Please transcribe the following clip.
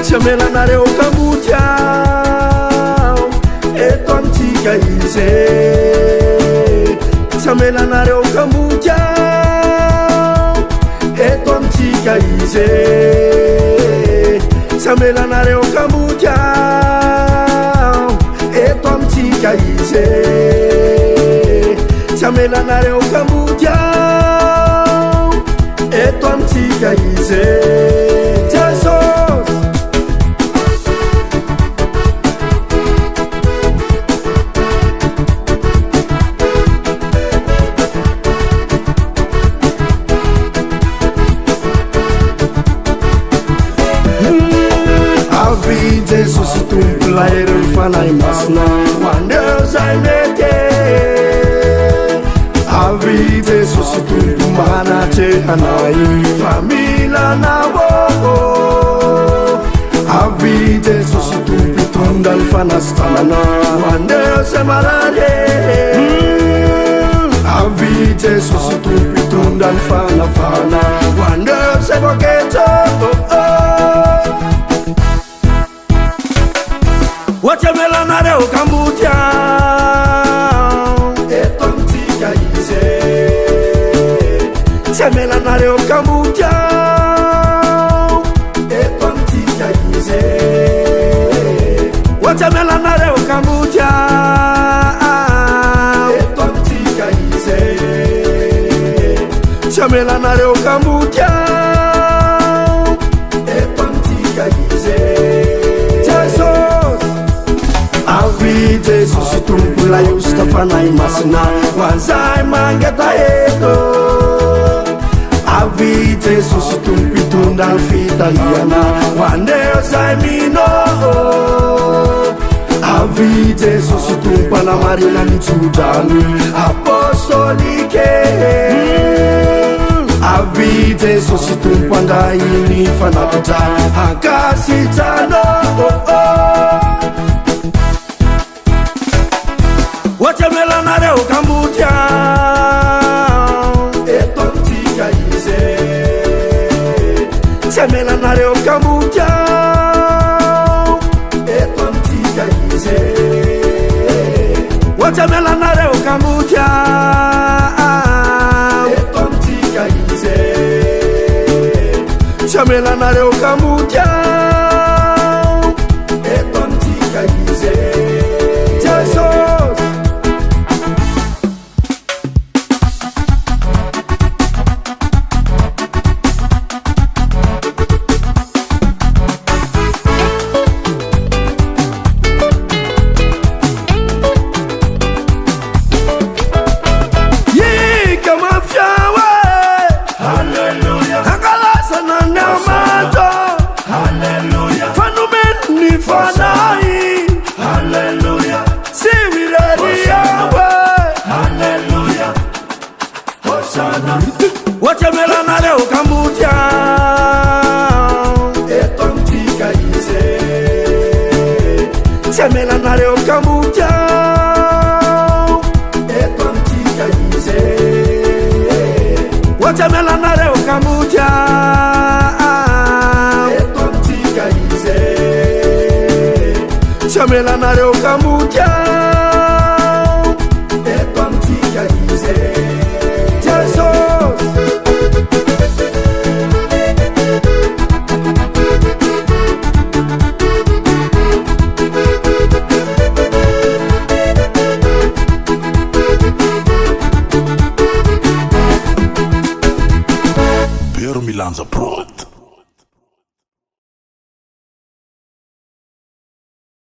Chamelanareo kamutiao eto amitsika izy Chamelanareo kamutiao eto amitsika izy Chamelanareo kamutiao eto amitsika izy Chamelanareo kamutiao eto amitsika izy Jesus tumpulaire fanai masna wandeu zainete Avi Jesus tumpumana che hanai famila na wo Avi Jesus tumpitundal fanastana wandeu semarare Avi Jesus tumpitundal fana wandeu seboketo Chamelanareo kamutiao eto amitsika izy Chamelanareo kamutiao eto amitsika izy Chamelanareo kamutiao eto amitsika izy Chamelanareo kamutiao eto amitsika izy Jesus tumpula yusta fanai masna wanzai mangeta eto Avi Jesus tumpitunda fita hiana wandeo zai mino Avi Jesus tumpana marina nitsudani apostolike Avi Jesus tumpanda ini fanatuta hakasitano Chamelanareo kamutiao eto amitsika izy Chamelanareo kamutiao eto amitsika izy Chamelanareo kamutiao eto amitsika izy Chamelanareo kamutiao eto amitsika izy Chamelanareo kamutiao eto amitsika izy Chamelanareo kamutiao eto amitsika izy Chamelanareo kamutiao eto amitsika izy Chamelanareo kamutiao eto amitsika izy Milanza Prod.